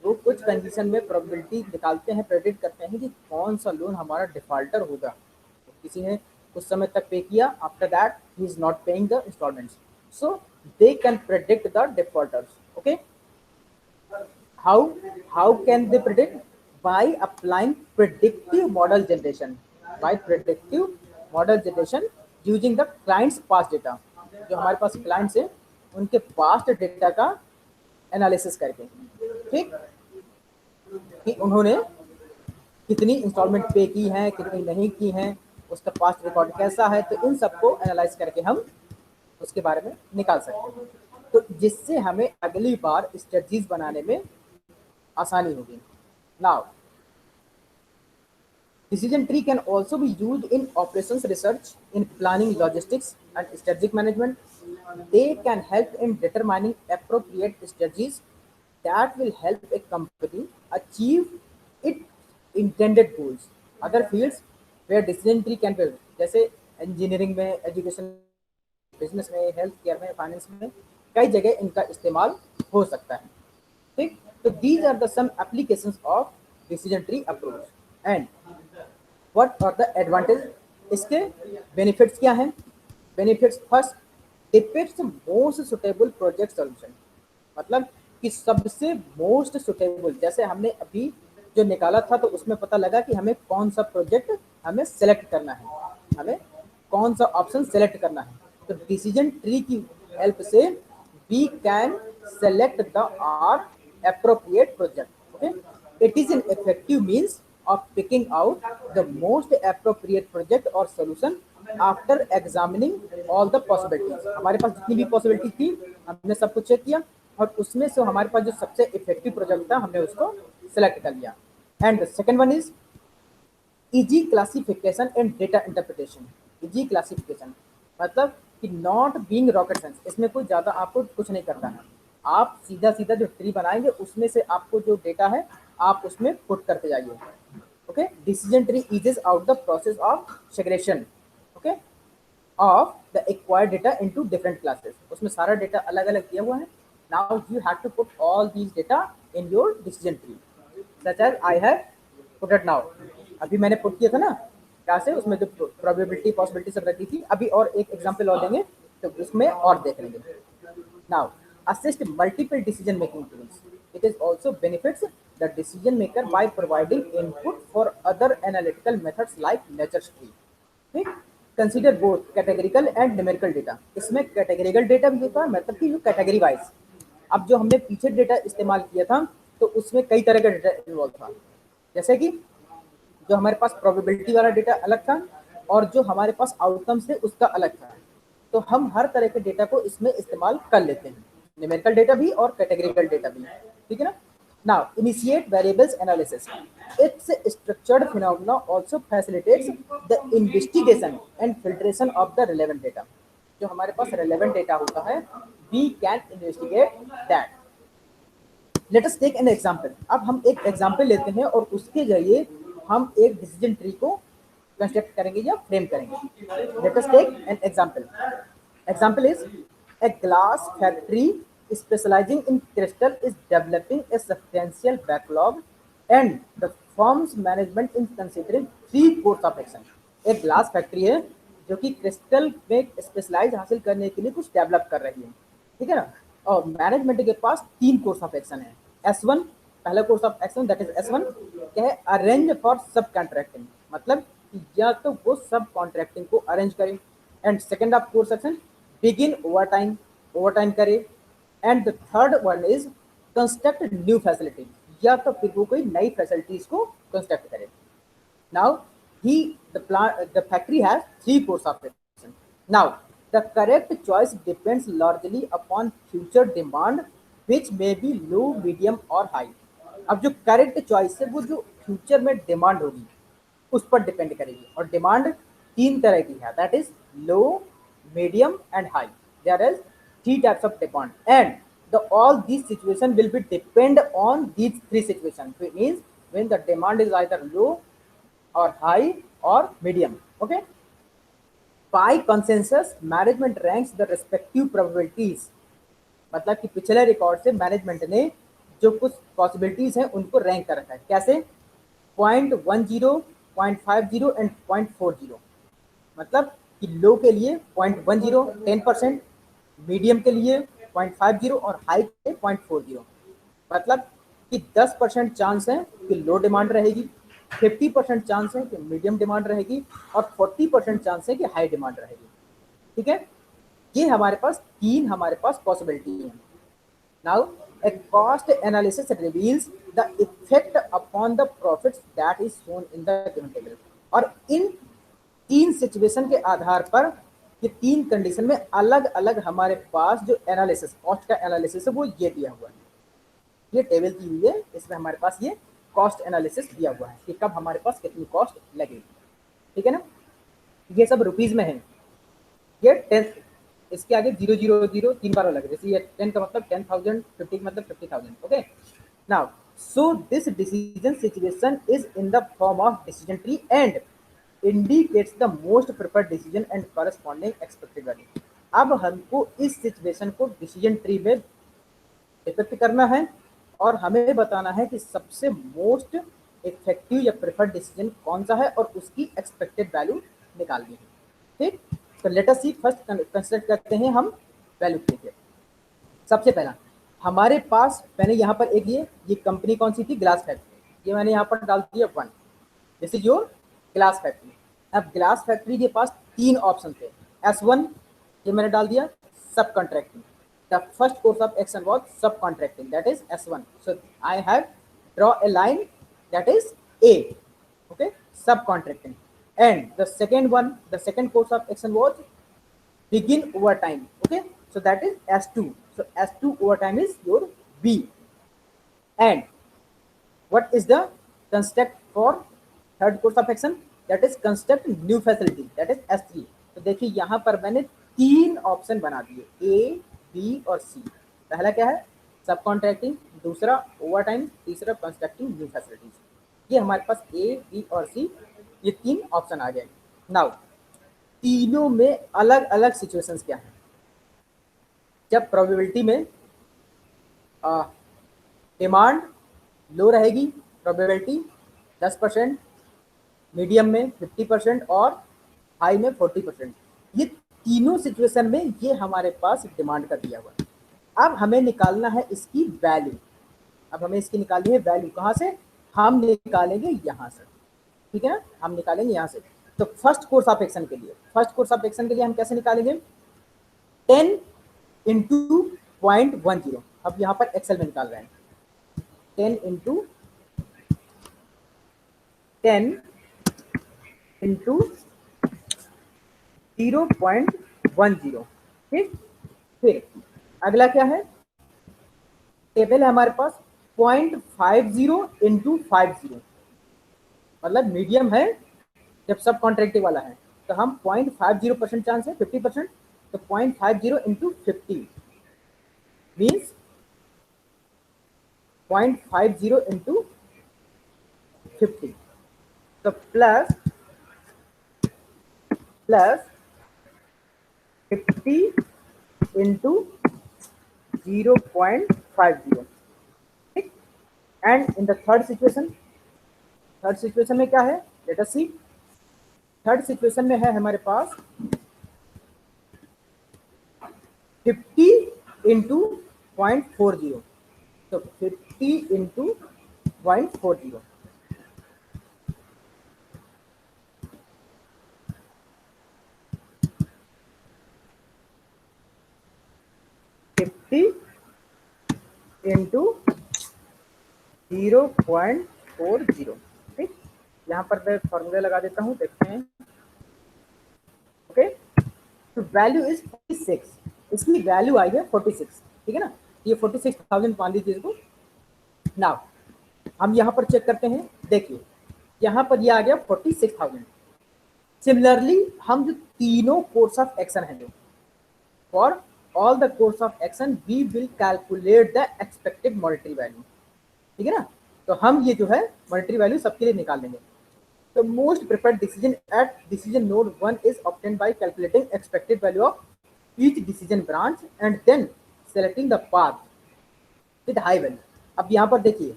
वो कुछ कंडीशन में प्रोबेबिलिटी निकालते हैं, प्रेडिक्ट करते हैं कि कौन सा लोन हमारा डिफॉल्टर होगा. तो किसी ने कुछ समय तक पे किया, after that he is not paying the installments, so they can predict the defaulters. Okay, how can they predict? By applying predictive model generation. By predictive model generation using the client's past data. जो हमारे पास क्लाइंट्स हैं उनके पास्ट डेटा का एनालिसिस करके, ठीक, कि उन्होंने कितनी इंस्टॉलमेंट पे की हैं, कितनी नहीं की हैं, उसका पास्ट रिकॉर्ड कैसा है, तो इन सबको एनालाइज करके हम उसके बारे में निकाल सकते हैं. तो जिससे हमें अगली बार स्ट्रेटजीज बनाने में आसानी होगी। Now decision tree can also be used in operations research, in planning, logistics, and strategic management. They can help in determining appropriate strategies that will help a company achieve its intended goals. Other fields where decision tree can be, जैसे engineering में, education, business में, health care में, finance में, कई जगह इनका इस्तेमाल हो सकता है। ठीक, तो these are the some applications of decision tree approach and what are the advantage, इसके बेनिफिट्स क्या हैं। Benefits first, depicts most suitable project solution, मतलब कि सबसे मोस्ट सुटेबल, जैसे हमने अभी जो निकाला था तो उसमें पता लगा कि हमें कौन सा प्रोजेक्ट हमें सेलेक्ट करना है, हमें कौन सा ऑप्शन सेलेक्ट करना है। तो डिसीजन ट्री की हेल्प से we can select the are appropriate project. Okay, it is an effective means of picking out the most appropriate project or solution after examining all the possibilities. हमारे पास जितनी भी पॉसिबिलिटी थी हमने सब कुछ चेक किया और उसमें से हमारे पास जो सबसे इफेक्टिव प्रोजेक्ट था हमने उसको सेलेक्ट कर लिया। And second one is easy classification and data interpretation. Easy classification मतलब कि नॉट बीइंग रॉकेट साइंस, इसमें कोई ज़्यादा आपको कुछ नहीं करना है। आप सीधा सीधा जो ट्री बनाएंगे उसमें से आपको जो डेटा है आप उसमें पुट करते जाइए। Okay, decision tree eases out the process of segregation, okay, of the acquired data into different classes. उसमें सारा डेटा अलग अलग दिया हुआ है। Now you have to put all these data in your decision tree, such as I have put it now. अभी मैंने पुट किया था ना क्या से, उसमें जो प्रोबेबिलिटी पॉसिबिलिटी सब रखी थी। अभी और एक एग्जांपल और देंगे तो उसमें और देख लेंगे। Now assist multiple decision making tools. It is also benefits the decision maker by providing input for other analytical methods like nature's tree. ठीक, consider both categorical and numerical data. इसमें कैटेगरिकल डेटा भी होता है, मतलब कि जो कैटेगरी वाइज। अब जो हमने पीछे डेटा इस्तेमाल किया था तो उसमें कई तरह का डेटा इन्वॉल्व था, जैसे कि जो हमारे पास प्रोबेबिलिटी वाला डेटा अलग था और जो हमारे पास आउटकम्स है उसका अलग था। तो हम हर तरह के डेटा को इसमें इस्तेमाल कर लेते हैं, न्यूमेरिकल डेटा भी और कैटेगरिकल डेटा भी, ठीक है ना। Now initiate variables analysis, it's structured phenomena also facilitates the investigation and filtration of the relevant data. जो हमारे पास रिलेवेंट डेटा होता है we can investigate that. Let us take an example. अब हम एक एग्जांपल लेते हैं और उसके जरिए हम एक डिसीजन ट्री को कंस्ट्रक्ट करेंगे या फ्रेम करेंगे। Let us take an example. Example is a glass factory specializing in crystal is developing a substantial backlog and the firm's management is considering three course of action. एक ग्लास फैक्ट्री है जो कि क्रिस्टल में स्पेशलाइज हासिल करने के लिए कुछ डेवलप कर रही है, ठीक है ना। और मैनेजमेंट के पास तीन कोर्स ऑफ एक्शन है। S1 पहला course of action that is S1 क्या है, अरेंज फॉर सब कॉन्ट्रैक्टिंग, मतलब या तो वो सब कॉन्ट्रैक्टिंग को अरेंज करें। And second of course action begin overtime करे। And the third one is construct new facility, या तो फिर वो कोई नई फैसिलिटीज को कंस्ट्रक्ट करे। Now the factory has three course of action. Now the correct choice depends largely upon future demand, which may be low, medium or high. अब जो करेक्ट चॉइस है वो जो फ्यूचर में डिमांड होगी उस पर डिपेंड करेगी। और डिमांड तीन तरह की है, that is low, medium and high. There is three types of demand and the all these situation will be depend on these three situation. So it means when the demand is either low or high or medium. Okay, by consensus management ranks the respective probabilities, मतलब कि पिछले रिकॉर्ड से मैनेजमेंट ने जो कुछ पॉसिबिलिटीज हैं उनको रैंक कर रखा है। कैसे, 0.10, 0.50 एंड 0.40। मतलब कि लो के लिए 0.10 10%, मीडियम के लिए 0.50 और हाई के 0.40। मतलब कि 10% चांस है कि लो डिमांड रहेगी, 50% चांस है कि मीडियम डिमांड रहेगी और 40% चांस है कि हाई डिमांड रहेगी। ठीक है, ये हमारे पास पॉसिबिलिटी है। Now a cost analysis reveals the effect upon the profits that is shown in the given table। और इन तीन सिचुएशन के आधार पर ये तीन कंडीशन में अलग अलग हमारे पास जो एनालिसिस, कॉस्ट का एनालिसिस है वो ये दिया हुआ है। ये टेबल की हुई है, इसमें हमारे पास ये कॉस्ट एनालिसिस दिया हुआ है कि कब हमारे पास कितनी कॉस्ट लगेगी। ठीक है ना, ये सब रुपीज में है। ये 10, इसके आगे 000 तीन बार अलग है, जैसे ये 10 का मतलब 10,000, 50 का मतलब 50,000। Okay, now so this decision situation is in the form of decision tree and indicates the most preferred decision and corresponding expected value. अब हमको इस सिचुएशन को डिसीजन ट्री में इफेक्ट करना है और हमें बताना है कि सबसे मोस्ट इफेक्टिव या प्रेफर्ड डिसीजन कौन सा है और उसकी एक्सपेक्टेड वैल्यू निकालनी है। ठीक, तो लेट अस सी फर्स्ट कंसिडर करते हैं हम वैल्यू के लिए। सबसे पहला हमारे पास मैंने यहाँ पर एक ये कंपनी कौन सी थी, ग्लास फैक्ट्री, ये मैंने यहाँ पर डाल दिया 1, this is your glass factory. अब ग्लास फैक्ट्री के पास तीन ऑप्शन थे, S1 ये मैंने डाल दिया, subcontracting. The first course of action was subcontracting, that is S1, so I have draw a line that is A, okay, subcontracting. And the second course of action was begin overtime, okay, so that is S2, so S2 overtime is your B. And what is the construct for third course of action, that is construct new facility, that is S3। तो देखिए यहाँ पर मैंने तीन ऑप्शन बना दिए, A, B और C। पहला क्या है, सब कॉन्ट्रैक्टिंग, दूसरा ओवरटाइम, तीसरा कंस्ट्रक्टिंग न्यू फैसिलिटीज। ये हमारे पास A, B और C ये तीन ऑप्शन आ गए। नाउ तीनों में अलग अलग सिचुएशंस क्या है। जब प्रोबेबिलिटी में डिमांड लो रहेगी, प्रोबेबिलिटी 10%, मीडियम में 50% और हाई में 40%, ये तीनों सिचुएशन में ये हमारे पास डिमांड का दिया हुआ है। अब हमें निकालना है इसकी वैल्यू। अब हमें इसकी निकालनी है वैल्यू, कहाँ से, हम निकालेंगे यहाँ से। ठीक है ना, हम निकालेंगे यहाँ से। तो फर्स्ट कोर्स ऑफ एक्शन के लिए हम कैसे निकालेंगे, 10 इंटू 0.10। अब यहाँ पर एक्सेल में निकाल रहे हैं, 10 इंटू 0.10। ठीक, फिर अगला क्या है, टेबल है हमारे पास 0.50 इंटू 50, मतलब मीडियम है जब सब कॉन्ट्रैक्टिव वाला है, तो हम 0.50% चांस है 50%, तो 0.50 इंटू 50 मीन्स 0.50 इंटू 50, तो प्लस 50 इंटू 0.50। ठीक, and in the third situation में क्या है, लेट अस सी। थर्ड सिचुएशन में है हमारे पास 50 इंटू 0.40, तो 50 इंटू 0.40, इंटू 0.40। ठीक, यहाँ पर मैं फॉर्मूला लगा देता हूँ, देखते हैं। ओके, तो वैल्यू इज 46, इसकी वैल्यू आई है 46। ठीक है ना, ये 46,000 मान लीजिए इसको। नाउ हम यहाँ पर चेक करते हैं, देखिए यहाँ पर ये आ गया 46,000। सिमिलरली हम जो तीनों कोर्स ऑफ एक्शन है, जो for all the course of action we will calculate the expected monetary value. ठीक है ना, तो हम ये जो है मॉनेटरी वैल्यू सबके लिए निकाल लेंगे। The most preferred decision at decision node 1 is obtained by calculating expected value of each decision branch and then selecting the path with high value। अब यहाँ पर देखिए,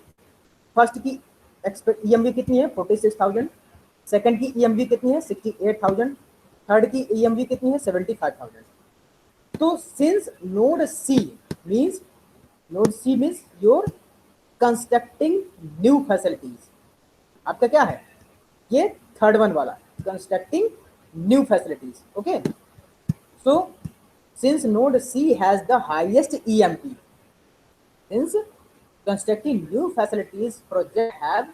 फर्स्ट की EMV कितनी है 46,000, सेकंड की EMV कितनी है 68,000, थर्ड की EMV कितनी है 75,000। तो since node C means your constructing new facilities, आपका क्या है ये थर्ड वन वाला, constructing new facilities. Okay, so since node C has the highest EMP, since constructing new facilities project have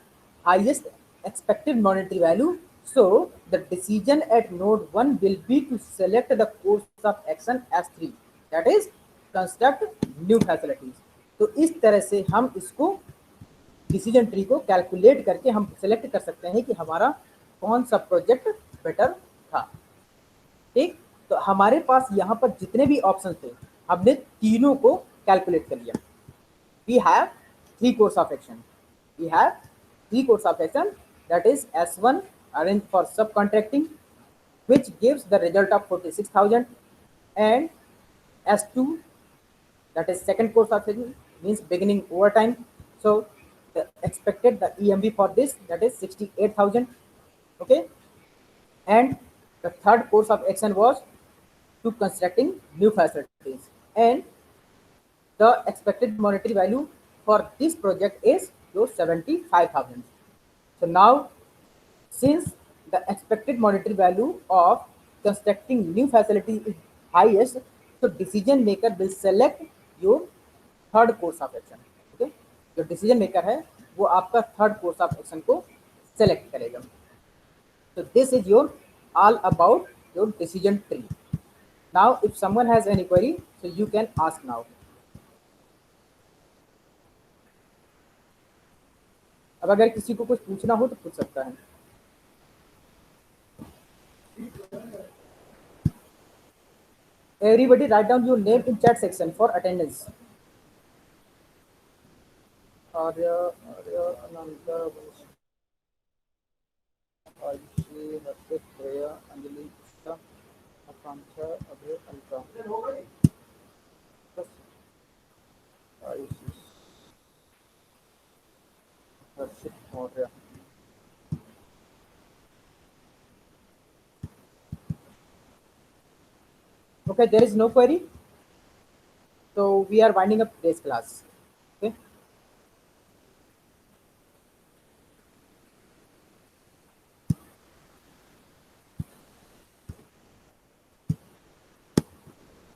highest expected monetary value, So the decision at node 1 will be to select the course of action as 3, that is construct new facilities. तो इस तरह से हम इसको डिसीजन ट्री को कैलकुलेट करके हम सेलेक्ट कर सकते हैं कि हमारा कौन सा प्रोजेक्ट बेटर था। ठीक, तो हमारे पास यहाँ पर जितने भी ऑप्शन थे हमने तीनों को कैलकुलेट कर लिया। We have three course of action. We have three course of action, that is S1 arranged for subcontracting, which gives the result of 46,000, and S2, that is second course of action, means beginning overtime. So the expected the EMV for this, that is 68,000. Okay, and the third course of action was to constructing new facilities, and the expected monetary value for this project is 75,000. So now, since the expected monetary value of constructing new facility is highest, so decision maker will select your third course of action. Okay, जो decision maker है वो आपका third course of action को select करेगा। So this is your all about your decision tree. Now, if someone has any query, so you can ask now. अब अगर किसी को कुछ पूछना हो तो पूछ सकता है। Everybody write down your name in chat section for attendance. Arya, Ananta, Ayushi, Harshit, Freya, Anjali, Krishna, Akanksha, Abhay, Alka. Yes. Ayushi, Harshit, Maurya. Okay, there is no query. So we are winding up today's class.